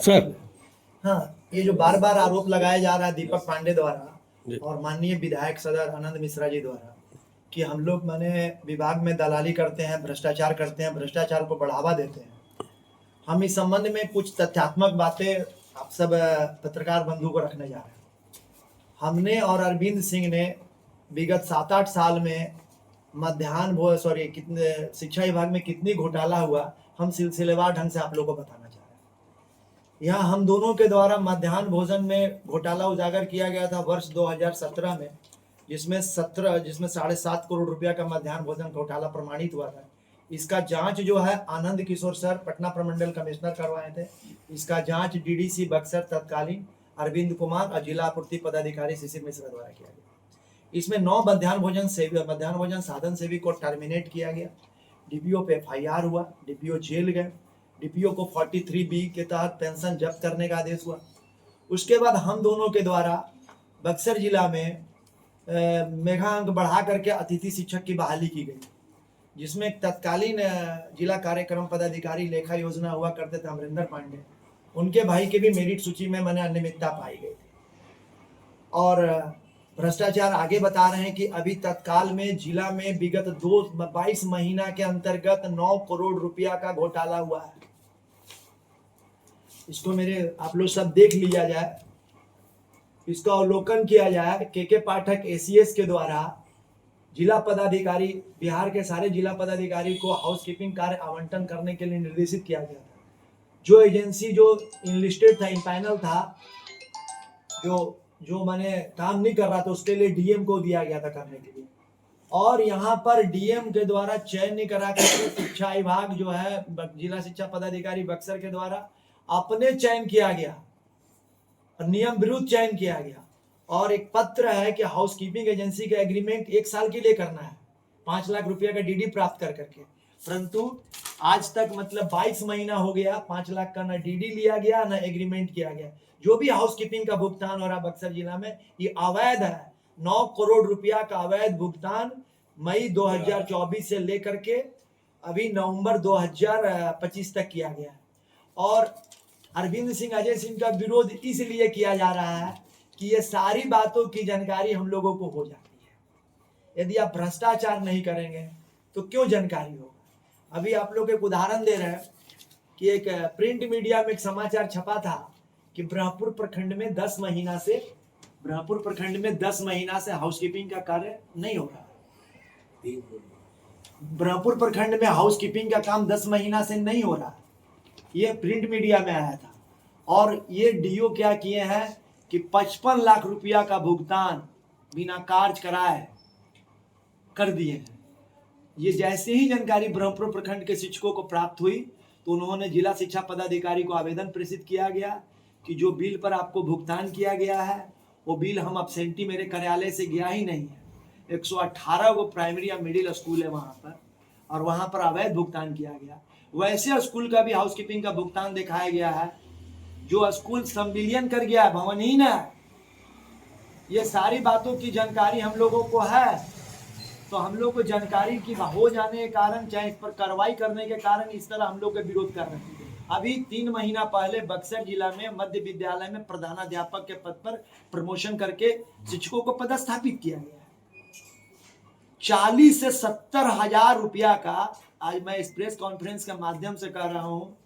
Sir. हाँ, ये जो बार बार आरोप लगाया जा रहा है दीपक पांडे द्वारा और माननीय विधायक सदर आनंद मिश्रा जी द्वारा कि हम लोग माने विभाग में दलाली करते हैं, भ्रष्टाचार करते हैं, भ्रष्टाचार को बढ़ावा देते हैं। हम इस संबंध में कुछ तथ्यात्मक बातें आप सब पत्रकार बंधु को रखने जा रहे हैं। हमने और अरविंद सिंह ने विगत 7-8 साल में कितने शिक्षा विभाग में कितनी घोटाला हुआ, हम सिलसिलेवार ढंग से आप लोगों को बताना चाह रहे हैं। यहाँ हम दोनों के द्वारा मध्याह्न भोजन में घोटाला उजागर किया गया था वर्ष 2017 में, जिसमें 7.5 करोड़ रुपया का मध्याह्न भोजन घोटाला प्रमाणित हुआ था। इसका जांच जो है आनंद किशोर सर पटना प्रमंडल कमिश्नर करवाए थे। इसका जांच डीडीसी बक्सर तत्कालीन अरविंद कुमार और जिला आपूर्ति पदाधिकारी शिशिर मिश्रा द्वारा किया गया। इसमें 9 मध्याह्न भोजन साधन सेवी को टर्मिनेट किया गया। डीपीओ पे एफआईआर हुआ, डीपीओ जेल गए, डीपीओ को 43B के तहत पेंशन जब्त करने का आदेश हुआ। उसके बाद हम दोनों के द्वारा बक्सर जिला में मेघांक बढ़ा करके अतिथि शिक्षक की बहाली की गई, जिसमें तत्कालीन जिला कार्यक्रम पदाधिकारी लेखा योजना हुआ करते थे अमरिंदर पांडे, उनके भाई के भी मेरिट सूची में मैंने अनियमितता पाई गई थी। और भ्रष्टाचार आगे बता रहे हैं कि अभी तत्काल में जिला में विगत 22 महीना के अंतर्गत 9 करोड़ रुपया का घोटाला हुआ है। इसको मेरे आप लोग सब देख लिया जाए, इसका अवलोकन किया जाए। के पाठक एसीएस के द्वारा जिला पदाधिकारी, बिहार के सारे जिला पदाधिकारी को हाउसकीपिंग कार्य आवंटन करने के लिए निर्देशित किया गया था। जो एजेंसी जो इनलिस्टेड था, इनपैनल था, जो मैंने काम नहीं कर रहा था, उसके लिए डीएम को दिया गया था करने के लिए। और यहाँ पर डीएम के द्वारा चयन नहीं करा करके शिक्षा विभाग जो है जिला शिक्षा पदाधिकारी बक्सर के द्वारा अपने चयन किया गया, नियम विरुद्ध चयन किया गया। और एक पत्र है कि हाउसकीपिंग एजेंसी का एग्रीमेंट 1 साल के लिए करना है, 5 लाख रुपया का डीडी प्राप्त कर करके, परंतु आज तक मतलब 22 महीना हो गया, 5 लाख का ना डीडी लिया गया ना एग्रीमेंट किया गया। जो भी हाउसकीपिंग का भुगतान हो रहा बक्सर जिला में ये अवैध है। 9 करोड़ रुपया का अवैध भुगतान मई 2024 से लेकर के अभी नवंबर 2025 तक किया गया है। और अरविंद सिंह, अजय सिंह का विरोध इसलिए किया जा रहा है कि ये सारी बातों की जानकारी हम लोगों को हो जाती है। यदि आप भ्रष्टाचार नहीं करेंगे तो क्यों जानकारी होगा। अभी आप लोग एक उदाहरण दे रहे हैं कि एक प्रिंट मीडिया में एक समाचार छपा था कि ब्रह्मपुर प्रखंड में 10 महीना से हाउसकीपिंग का कार्य नहीं हो रहा। ब्रह्मपुर प्रखंड में हाउसकीपिंग का काम 10 महीना से नहीं हो रहा, ये प्रिंट मीडिया में आया था। और ये डीओ क्या किए हैं कि 55 लाख रुपया का भुगतान बिना कार्य कराए कर दिए हैं। ये जैसे ही जानकारी ब्रह्मपुर प्रखंड के शिक्षकों को प्राप्त हुई तो उन्होंने जिला शिक्षा पदाधिकारी को आवेदन प्रेषित किया गया कि जो बिल पर आपको भुगतान किया गया है वो बिल हम अब्सेंटी मेरे कार्यालय से गया ही नहीं है। 118 को प्राइमरी या मिडिल स्कूल है वहाँ पर, और वहाँ पर अवैध भुगतान किया गया। वैसे स्कूल का भी हाउसकीपिंग का भुगतान दिखाया गया है। जो स्कूल संविलियन कर गया है, भवनहीन है। ये सारी बातों की जानकारी हम लोगों को है, तो हम लोग को जानकारी की हो जाने के कारण, चाहे इस पर कार्रवाई करने के कारण इस तरह हम लोग का विरोध कर रहे हैं। अभी 3 महीना पहले बक्सर जिला में मध्य विद्यालय में प्रधानाध्यापक के पद पर प्रमोशन करके शिक्षकों को पदस्थापित किया गया है। 40 से 70 हजार रुपया का, आज मैं इस प्रेस कॉन्फ्रेंस के माध्यम से कह रहा हूँ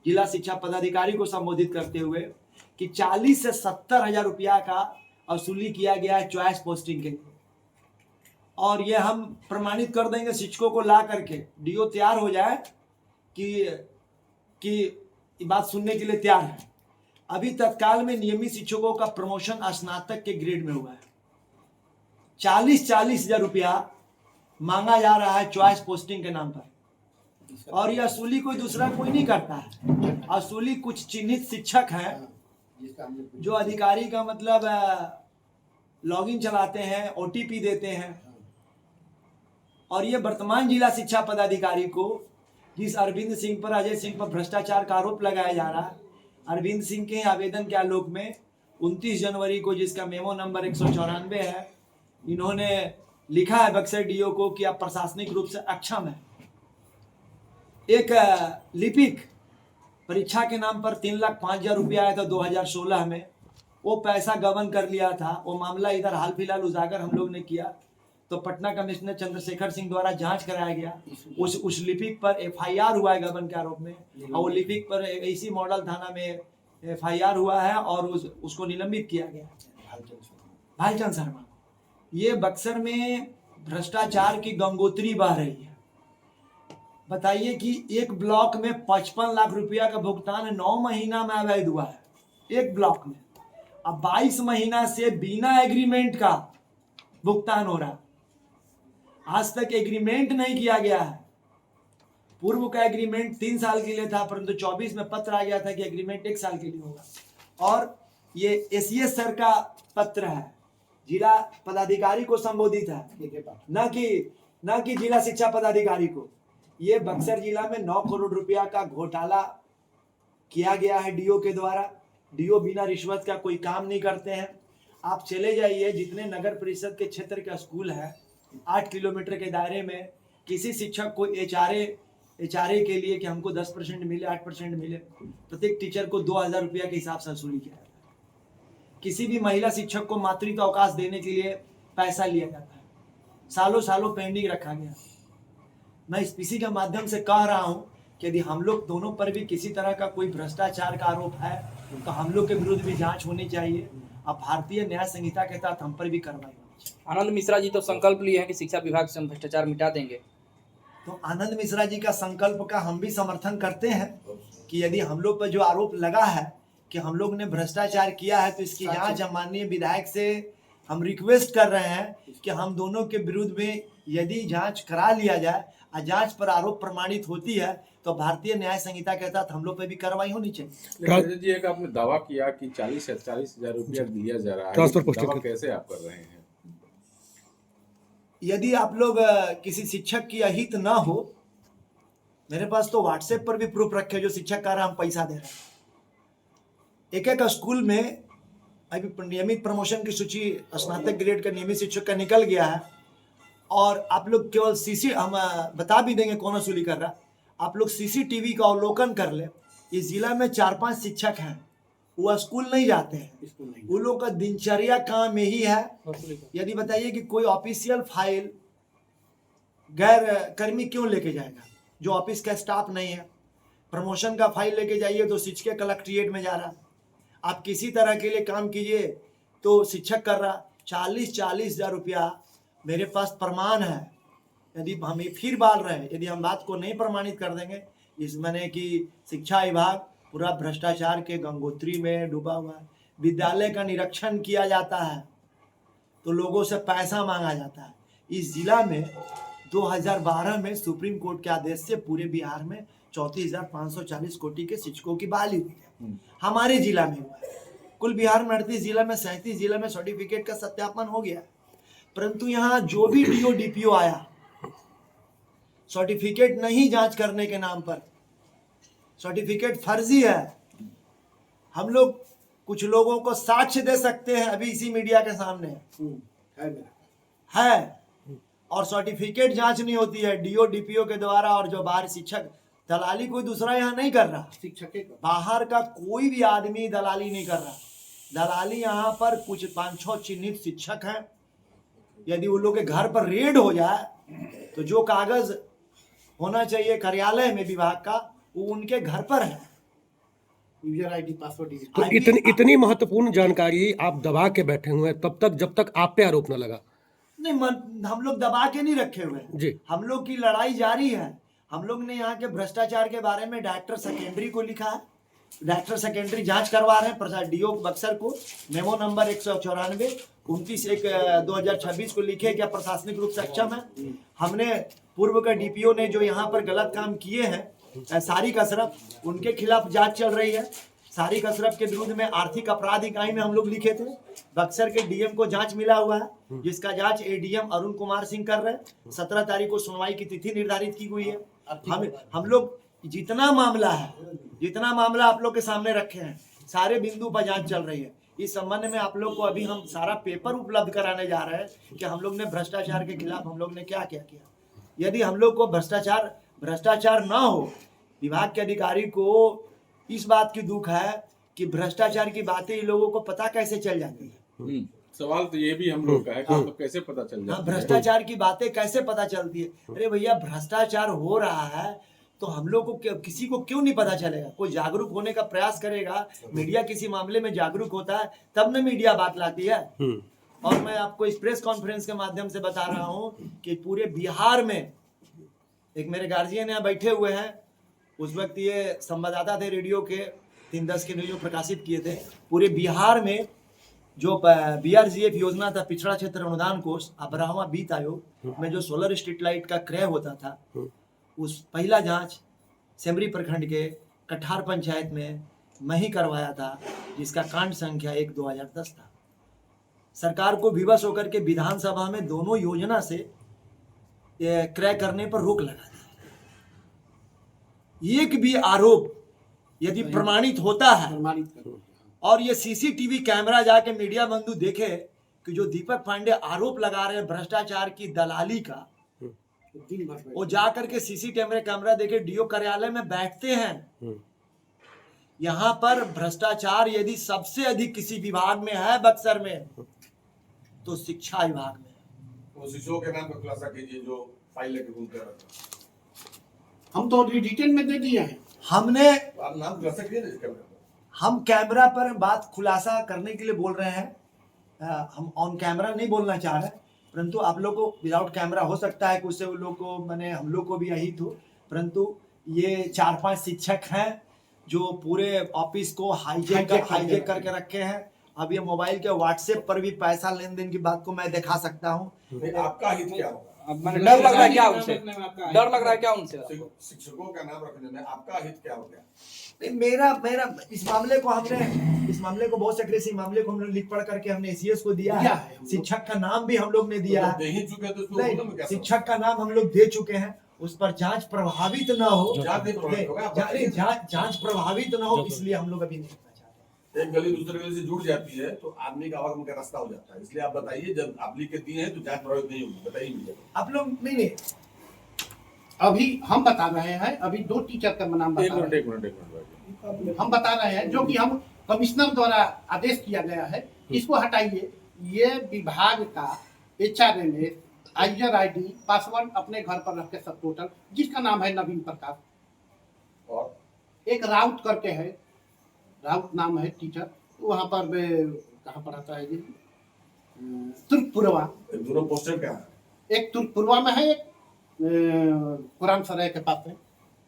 जिला शिक्षा पदाधिकारी को संबोधित करते हुए कि 40 से 70 हजार रुपया का वसूली किया गया है चॉइस पोस्टिंग के लिए। और ये हम प्रमाणित कर देंगे शिक्षकों को ला करके, डीओ तैयार हो जाए कि बात सुनने के लिए तैयार है। अभी तत्काल में नियमित शिक्षकों का प्रमोशन स्नातक के ग्रेड में हुआ है। 40 हजार रुपया मांगा जा रहा है चॉइस पोस्टिंग के नाम पर, और यह वसूली कोई दूसरा कोई नहीं करता है। वसूली कुछ चिन्हित शिक्षक हैं जो अधिकारी का मतलब लॉगिन चलाते हैं, ओटीपी देते हैं। और ये वर्तमान जिला शिक्षा पदाधिकारी को जिस अरविंद सिंह पर, अजय सिंह पर भ्रष्टाचार का आरोप लगाया जा रहा है, अरविंद सिंह के आवेदन के आलोक में 29 जनवरी को, जिसका मेमो नंबर 194 है, इन्होंने लिखा है बक्सर डीओ को कि आप प्रशासनिक रूप से अक्षम है। एक लिपिक परीक्षा के नाम पर 3,05,000 रुपया आया था 2016 में, वो पैसा गबन कर लिया था। वो मामला इधर हाल फिलहाल उजागर हम लोग ने किया, तो पटना कमिश्नर चंद्रशेखर सिंह द्वारा जांच कराया गया। उस लिपिक पर FIR हुआ है गबन के आरोप में, और वो लिपिक पर इसी मॉडल थाना में FIR हुआ है और उसको निलंबित किया गया। भाईचंद शर्मा, ये बक्सर में भ्रष्टाचार की गंगोत्री बह रही है। बताइए कि एक ब्लॉक में 55 लाख रुपया का भुगतान 9 महीना में अवैध हुआ है, एक ब्लॉक में। अब 22 महीना से बिना एग्रीमेंट का भुगतान हो रहा, आज तक एग्रीमेंट नहीं किया गया है। पूर्व का एग्रीमेंट 3 साल के लिए था, परंतु 24 में पत्र आ गया था कि एग्रीमेंट 1 साल के लिए होगा। और ये SES सर का पत्र है, जिला पदाधिकारी को संबोधित है, न कि जिला शिक्षा पदाधिकारी को। ये बक्सर जिला में 9 करोड़ रुपया का घोटाला किया गया है DO के द्वारा। DO बिना रिश्वत का कोई काम नहीं करते हैं। आप चले जाइए, जितने नगर परिषद के क्षेत्र का स्कूल है, 8 किलोमीटर के दायरे में, किसी शिक्षक को HRA के लिए कि हमको 10% मिले, 8% मिले, प्रत्येक टीचर को 2,000 रुपया के हिसाब से वसूली किया जाता है। किसी भी महिला शिक्षक को मातृत्व अवकाश देने के लिए पैसा लिया जाता है, सालों सालों पेंडिंग रखा गया। मैं इस PC के माध्यम से कह रहा हूं कि यदि हम लोग दोनों पर भी किसी तरह का कोई भ्रष्टाचार का आरोप है तो हम लोग के विरुद्ध भी जांच होनी चाहिए। अब भारतीय न्याय संहिता के तहत हम पर भी कार्रवाई होनी चाहिए। आनंद मिश्रा जी तो संकल्प लिए हैं कि शिक्षा विभाग से हम भ्रष्टाचार मिटा देंगे, तो आनंद मिश्रा जी का संकल्प का हम भी समर्थन करते हैं कि यदि हम लोग पर जो आरोप लगा है कि हम लोग ने भ्रष्टाचार किया है, तो इसकी जांच हम माननीय विधायक से हम रिक्वेस्ट कर रहे हैं कि हम दोनों के विरुद्ध में यदि जांच करा लिया जाए और जांच पर आरोप प्रमाणित होती है तो भारतीय न्याय संहिता के तहत हम लोग पे भी कार्रवाई होनी चाहिए। जी, एक आपने दावा किया कि 40,000 रुपया दिया जा रहा है, दावा कैसे आप कर रहे हैं? यदि आप लोग किसी शिक्षक की अहित ना हो, मेरे पास तो व्हाट्सएप पर भी प्रूफ रखे जो शिक्षक कह रहा हम पैसा दे रहे हैं। एक स्कूल में अभी नियमित प्रमोशन की सूची स्नातक ग्रेड का नियमित शिक्षक का निकल गया है, और आप लोग केवल हम बता भी देंगे कौन वसूली कर रहा। आप लोग CCTV का अवलोकन कर ले। इस जिला में 4-5 शिक्षक हैं, वो स्कूल नहीं जाते हैं, वो लोग का दिनचर्या काम यही है। यदि बताइए कि कोई ऑफिशियल फाइल गैर कर्मी क्यों लेके जाएगा, जो ऑफिस का स्टाफ नहीं है। प्रमोशन का फाइल लेके जाइए तो शिक्षक कलेक्ट्रेट में जा रहा। आप किसी तरह के लिए काम कीजिए तो शिक्षक कर रहा 40,000 रुपया। मेरे पास प्रमाण है, यदि हम फिर बाल रहे हैं, यदि हम बात को नहीं प्रमाणित कर देंगे, इस माने कि शिक्षा विभाग पूरा भ्रष्टाचार के गंगोत्री में डूबा हुआ है। विद्यालय का निरीक्षण किया जाता है तो लोगों से पैसा मांगा जाता है। इस जिला में 2012 में सुप्रीम कोर्ट के आदेश से पूरे बिहार में 34,540 कोटि के शिक्षकों की बहाली हुई है। हमारे जिला में हुआ है। कुल बिहार में 38 जिला में 37 जिला में सर्टिफिकेट का सत्यापन हो गया, परंतु यहाँ जो भी DO DPO आया, सर्टिफिकेट नहीं जांच करने के नाम पर, सर्टिफिकेट फर्जी है। हम लोग कुछ लोगों को साक्ष्य दे सकते हैं अभी इसी मीडिया के सामने है, और सर्टिफिकेट जांच नहीं होती है DO DPO के द्वारा। और जो बाहर शिक्षक दलाली कोई दूसरा यहाँ नहीं कर रहा, शिक्षक बाहर का कोई भी आदमी दलाली नहीं कर रहा। दलाली यहाँ पर कुछ 5-6 चिन्हित शिक्षक हैं। यदि उन लोग के घर पर रेड हो जाए तो जो कागज होना चाहिए कार्यालय में विभाग का, वो उनके घर पर है। User ID, password. तो इतनी महत्वपूर्ण जानकारी आप दबा के बैठे हुए हैं तब तक, जब तक आप पे आरोप न लगा। नहीं, हम लोग दबा के नहीं रखे हुए जी, हम लोग की लड़ाई जारी है। हम लोग ने यहाँ के भ्रष्टाचार के बारे में डायरेक्टर सेकेंडरी को लिखा है। डायरेक्टर सेकेंडरी जांच करवा रहे हैं DO बक्सर को। मेमो नंबर 194 29/1/2026 को लिखे क्या प्रशासनिक रूप से अक्षम है। हमने पूर्व का DPO ने जो यहाँ पर गलत काम किए हैं, सारिक अशरफ, उनके खिलाफ जांच चल रही है। सारिक अशरफ के विरुद्ध में आर्थिक अपराध इकाई में हम लोग लिखे थे। बक्सर के DM को जांच मिला हुआ है, जिसका जांच ADM अरुण कुमार सिंह कर रहे हैं। 17 तारीख को सुनवाई की तिथि निर्धारित की हुई है। हम लोग जितना मामला आप लोग के सामने रखे हैं, सारे बिंदु पर जांच चल रही है। इस संबंध में आप लोग को अभी हम सारा पेपर उपलब्ध कराने जा रहे हैं कि हम लोग ने भ्रष्टाचार के खिलाफ हम लोग ने क्या क्या किया। यदि हम लोग को भ्रष्टाचार ना हो, विभाग के अधिकारी को इस बात की दुख है कि भ्रष्टाचार की बातें इन लोगों को पता कैसे चल जाती है। सवाल तो ये भी हम लोग का है कि आपको कैसे पता चल हाँ, जाता है? भ्रष्टाचार की बातें कैसे पता चलती है। अरे भैया, भ्रष्टाचार हो रहा है तो हम लोग को किसी को क्यों नहीं पता चलेगा? कोई जागरूक होने का प्रयास करेगा, मीडिया किसी मामले में जागरूक होता है तब न मीडिया बात लाती है। और मैं आपको इस प्रेस कॉन्फ्रेंस के माध्यम से बता रहा हूँ कि पूरे बिहार में, एक मेरे गार्जियन यहाँ बैठे हुए हैं, उस वक्त ये संवाददाता थे रेडियो के 3-10 के न्यूज प्रकाशित किए थे। पूरे बिहार में जो BRGF योजना था, पिछड़ा क्षेत्र अनुदान कोष, 12वां वित्त आयोग में जो सोलर स्ट्रीट लाइट का क्रय होता था, उस पहला जांच सेमरी प्रखंड के कठार पंचायत में मैं ही करवाया था, जिसका कांड संख्या 1/2010 था। सरकार को विवश होकर के विधानसभा में दोनों योजना से क्रय करने पर रोक लगा दी। एक भी आरोप यदि प्रमाणित होता है और ये CCTV कैमरा जाके मीडिया बंधु देखे कि जो दीपक पांडे आरोप लगा रहे हैं भ्रष्टाचार की दलाली का, वो जाकर के CCTV कैमरा देखे DO कार्यालय में बैठते हैं। यहाँ पर भ्रष्टाचार यदि सबसे अधिक किसी विभाग में है बक्सर में, तो शिक्षा विभाग में। वो शिक्षकों के नाम पर खुलासा कीजिए जो फाइल लेके घूमते रहते हैं। हम तो डिटेल में दे दिए हैं। हमने आप नाम खुलासा कीजिए ना इसके बारे में। हम कैमरा पर बात खुलासा करने के लिए बोल रहे हैं। हम ऑन कैमरा नहीं बोलना चाह रहे, परंतु आप लोग को विदाउट कैमरा हो सकता है कि उससे उन लोग को, मैंने हम लोग को भी यही तो, परंतु ये 4-5 शिक्षक हैं जो पूरे ऑफिस को हाईजेक करके रखे हैं। अब ये मोबाइल के व्हाट्सएप पर भी पैसा लेन देन की बात को मैं दिखा सकता हूँ। आपका हित क्या होगा? अब मैंने डर लग रहा है क्या उनसे? डर लग रहा है क्या उनसे? शिक्षकों का नाम रखने में आपका हित क्या हो गया? मेरा इस मामले को बहुत अग्रेसिव मामले को हमने लिख पढ़ करके हमने ACS को दिया है। शिक्षक का नाम भी हम लोग ने दिया है। दे ही चुके हैं तो उसको नहीं, बोलो में क्या शिक्षक का नाम हम लोग दे चुके हैं। उस पर जांच प्रभावित न हो, जांच प्रभावित न हो, इसलिए हम लोग अभी नहीं करना चाहते। एक गली दूसरे गली से जुड़ जाती है तो आदमी का आवागमन का रास्ता हो जाता है। इसलिए आप बताइए, जब आप लिख के दिए हैं तो जांच प्रभावित नहीं होगी, बताइए मुझे। आप लोग नहीं, अभी हम बता रहे हैं, अभी 2 टीचर का नाम बता रहे हैं। एक मिनट हम बता रहे हैं जो कि हम कमिश्नर द्वारा आदेश किया गया है, इसको हटाइए। ये विभाग का HRMS, IR ID, पासवर्ड अपने घर पर रख के सब टोटल, जिसका नाम है नवीन प्रकाश, और एक राउत करके है, राउत नाम है टीचर, वहाँ पर कहाँ पर आता है जी, तुर्कपुरवा। दोनों पोस्टर क्या है? एक तुर्कपुरवा में है, एक कुरान सराय के पास है।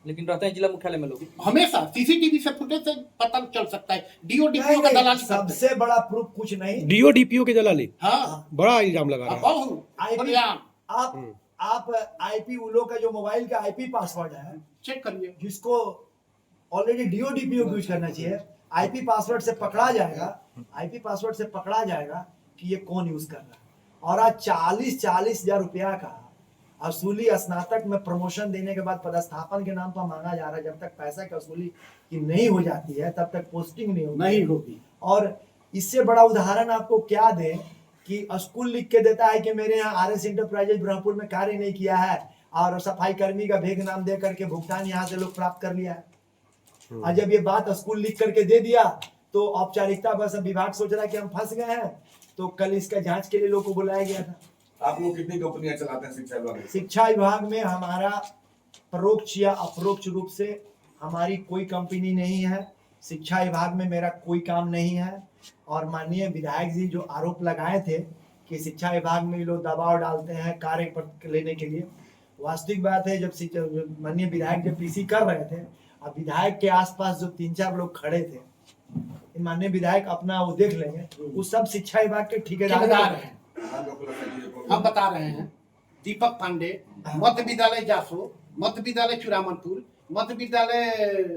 लेकिन रहते हैं जिला मुख्यालय में लोग। हमेशा CCTV से फुटेज से पता चल सकता है। DO DPO का दलाली करते हैं। सबसे बड़ा प्रूफ कुछ नहीं। DO DPO की दलाली हाँ, बड़ा इल्जाम लगा रहा है। आप IP उलो का जो मोबाइल का IP पासवर्ड है, चेक करिए, जिसको ऑलरेडी DO DPO यूज करना चाहिए, IP पासवर्ड से पकड़ा जाएगा कि ये कौन यूज कर रहा है। और आज 40 हजार रुपया का वसूली स्नातक में प्रमोशन देने के बाद पदस्थापन के नाम पर मांगा जा रहा है। जब तक पैसा की वसूली की नहीं हो जाती है तब तक पोस्टिंग नहीं होगी। और इससे बड़ा उदाहरण आपको क्या दें कि स्कूल लिख के देता है कि मेरे यहाँ RS इंटरप्राइजेज ब्रह्मपुर में कार्य नहीं किया है, और सफाई कर्मी का भेग नाम दे करके भुगतान यहाँ से लोग प्राप्त कर लिया है। और जब ये बात स्कूल लिख करके दे दिया तो औपचारिकता बस विभाग सोच रहा है कि हम फंस गए हैं, तो कल इसका जांच के लिए लोग को बुलाया गया था। आप लोग कितनी कंपनियां चलाते हैं शिक्षा विभाग में? शिक्षा विभाग में हमारा परोक्ष या अपरोक्ष रूप से हमारी कोई कंपनी नहीं है। शिक्षा विभाग में मेरा कोई काम नहीं है। और माननीय विधायक जी जो आरोप लगाए थे कि शिक्षा विभाग में लोग दबाव डालते हैं कार्य पर लेने के लिए, वास्तविक बात है जब माननीय विधायक जब PC कर रहे थे, अब विधायक के आसपास जो 3-4 लोग खड़े थे, माननीय विधायक अपना वो देख लेंगे, वो सब शिक्षा विभाग के ठेकेदार हैं। हम बता रहे हैं दीपक पांडे, मध्य विद्यालय जासो, मध्य विद्यालय चुरामनपुर, मध्य विद्यालय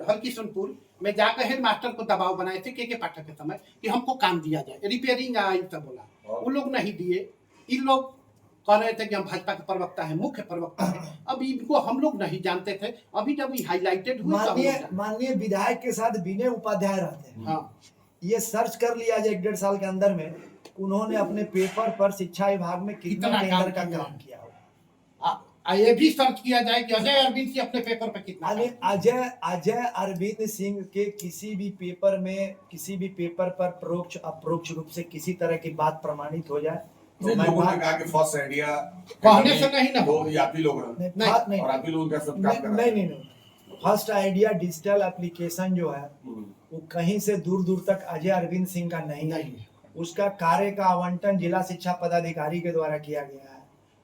हरकिशनपुर में जाकर हेड मास्टर को दबाव बनाए थे के पाठक के समय कि हमको काम दिया जाए, रिपेयरिंग आयुक्त बोला, वो लोग नहीं दिए। इन लोग कह रहे थे कि हम भाजपा के प्रवक्ता है, मुख्य प्रवक्ता है। अब इनको हम लोग नहीं जानते थे, अभी जब हाईलाइटेड हुए। माननीय विधायक के साथ विनय उपाध्याय रहते हैं। हाँ, ये सर्च कर लिया जाए 1.5 साल के अंदर में उन्होंने अपने पेपर पर शिक्षा विभाग में कितना टेंडर का काम किया हो। ये भी सर्च किया जाए कि अजय अरविंद सिंह अपने पेपर पर कितना अरे अजय अरविंद सिंह के किसी भी पेपर पर परोक्ष अप्रोक्ष रूप से किसी तरह की बात प्रमाणित हो जाए तो मैं लोगों ने कहा कि फर्स्ट आइडिया कहने से नहीं ना वो आप ही लोग हैं नहीं और आप ही लोगों का सब काम कर रहे हैं। नहीं फर्स्ट आइडिया डिजिटल एप्लीकेशन जो है वो कहीं से दूर दूर तक अजय अरविंद सिंह का नहीं है। उसका कार्य का आवंटन जिला शिक्षा पदाधिकारी के द्वारा किया गया है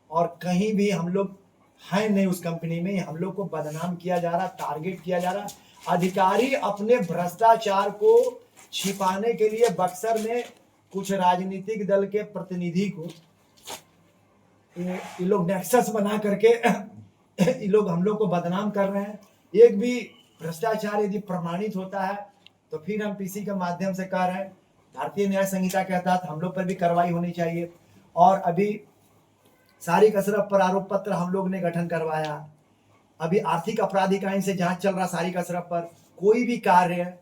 और कहीं भी हम लोग हैं नहीं उस कंपनी में। हम लोग को बदनाम किया जा रहा, टारगेट किया जा रहा। अधिकारी अपने भ्रष्टाचार को छिपाने के लिए बक्सर में कुछ राजनीतिक दल के प्रतिनिधि को ये लोग नेक्सस बना करके ये लोग हम लोग को बदनाम कर रहे हैं। एक भी भ्रष्टाचार यदि प्रमाणित होता है तो फिर हम पीसी के माध्यम से कह रहे हैं भारतीय न्याय संहिता के तहत हम लोग पर भी कार्रवाई होनी चाहिए। और अभी सारिक अशरफ पर आरोप पत्र हम लोग ने गठन करवाया। अभी आर्थिक अपराध इकाई से जांच चल रहा सारिक अशरफ पर। कोई भी कार्य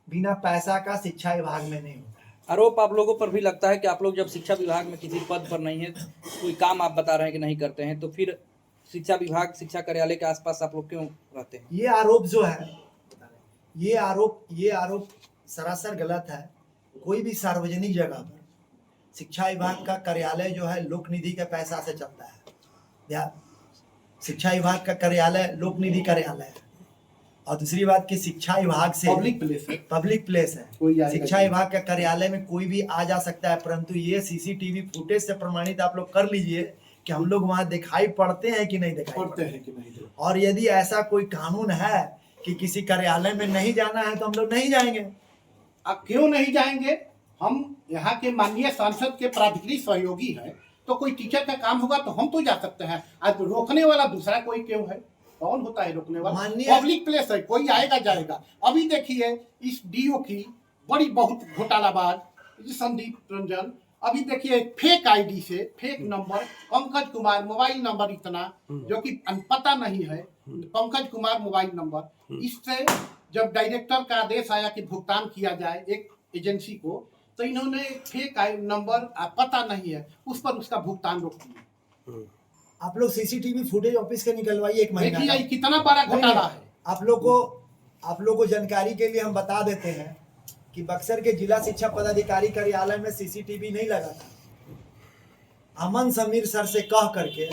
बिना पैसा का शिक्षा विभाग में नहीं होता है। आरोप आप लोगों पर भी लगता है कि आप लोग जब शिक्षा विभाग में किसी पद पर नहीं है, कोई काम आप बता रहे हैं कि नहीं करते हैं, तो फिर शिक्षा विभाग शिक्षा कार्यालय के आसपास आप लोग क्यों रहते हैं? ये आरोप जो है ये आरोप सरासर गलत है। कोई भी सार्वजनिक जगह पर शिक्षा विभाग का कार्यालय जो है लोक निधि के पैसा से चलता है। शिक्षा विभाग का कार्यालय लोक निधि कार्यालय है। और दूसरी बात कि शिक्षा विभाग से पब्लिक प्लेस है। शिक्षा विभाग के कार्यालय में कोई भी आ जा सकता है, परंतु ये सीसीटीवी फुटेज से प्रमाणित आप लोग कर लीजिए कि हम लोग वहां दिखाई पड़ते हैं कि नहीं दिखाई पड़ते हैं कि नहीं। और यदि ऐसा कोई कानून है कि किसी कार्यालय में नहीं जाना है तो हम लोग नहीं जाएंगे। अब क्यों नहीं जाएंगे? हम यहाँ के माननीय सांसद के प्राधिकारी सहयोगी हैं, तो कोई टीचर का काम होगा तो हम तो जा सकते हैं। आज रोकने वाला दूसरा कोई क्यों है? कौन होता है रोकने वाला? पब्लिक प्लेस है, कोई आएगा जाएगा। अभी देखिए इस डीओ की बड़ी बहुत घोटालाबाज संदीप रंजन, अभी देखिए फेक आईडी से fake number Pankaj Kumar mobile number इतना जो कि पता नहीं है, पंकज कुमार मोबाइल नंबर, इससे जब डायरेक्टर का आदेश आया कि भुगतान किया जाए एक एजेंसी को, तो इन्होंने फेक नंबर पता नहीं है उस पर उसका भुगतान रोक दिया। आप लोग सीसीटीवी फुटेज ऑफिस के निकलवाइए, 1 महीना देखिए कितना बड़ा घोटाला है। आप लोग को जानकारी के लिए हम बता देते हैं कि बक्सर के जिला शिक्षा पदाधिकारी कार्यालय में सीसीटीवी नहीं लगा था। अमन समीर सर से कह करके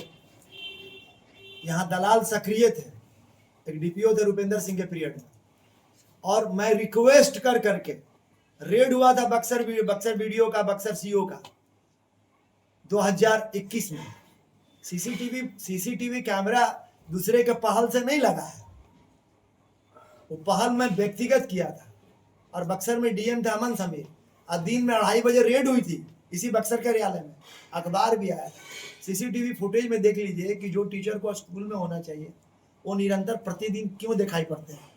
यहाँ दलाल सक्रिय थे, एक डीपीओ थे रुपेंद्र सिंह के पीरियड में, और मैं रिक्वेस्ट कर करके रेड हुआ था बक्सर वीडियो का, बक्सर सीओ का 2021 में। सीसीटीवी कैमरा दूसरे के पहल से नहीं लगा है, वो पहल मैं व्यक्तिगत किया था। और बक्सर में डीएम थे अमन समीर, और दिन में 2:30 बजे रेड हुई थी इसी बक्सर कार्यालय में, अखबार भी आया था। सीसीटीवी फुटेज में देख लीजिए कि जो टीचर को स्कूल में होना चाहिए वो निरंतर प्रतिदिन क्यों दिखाई पड़ते हैं।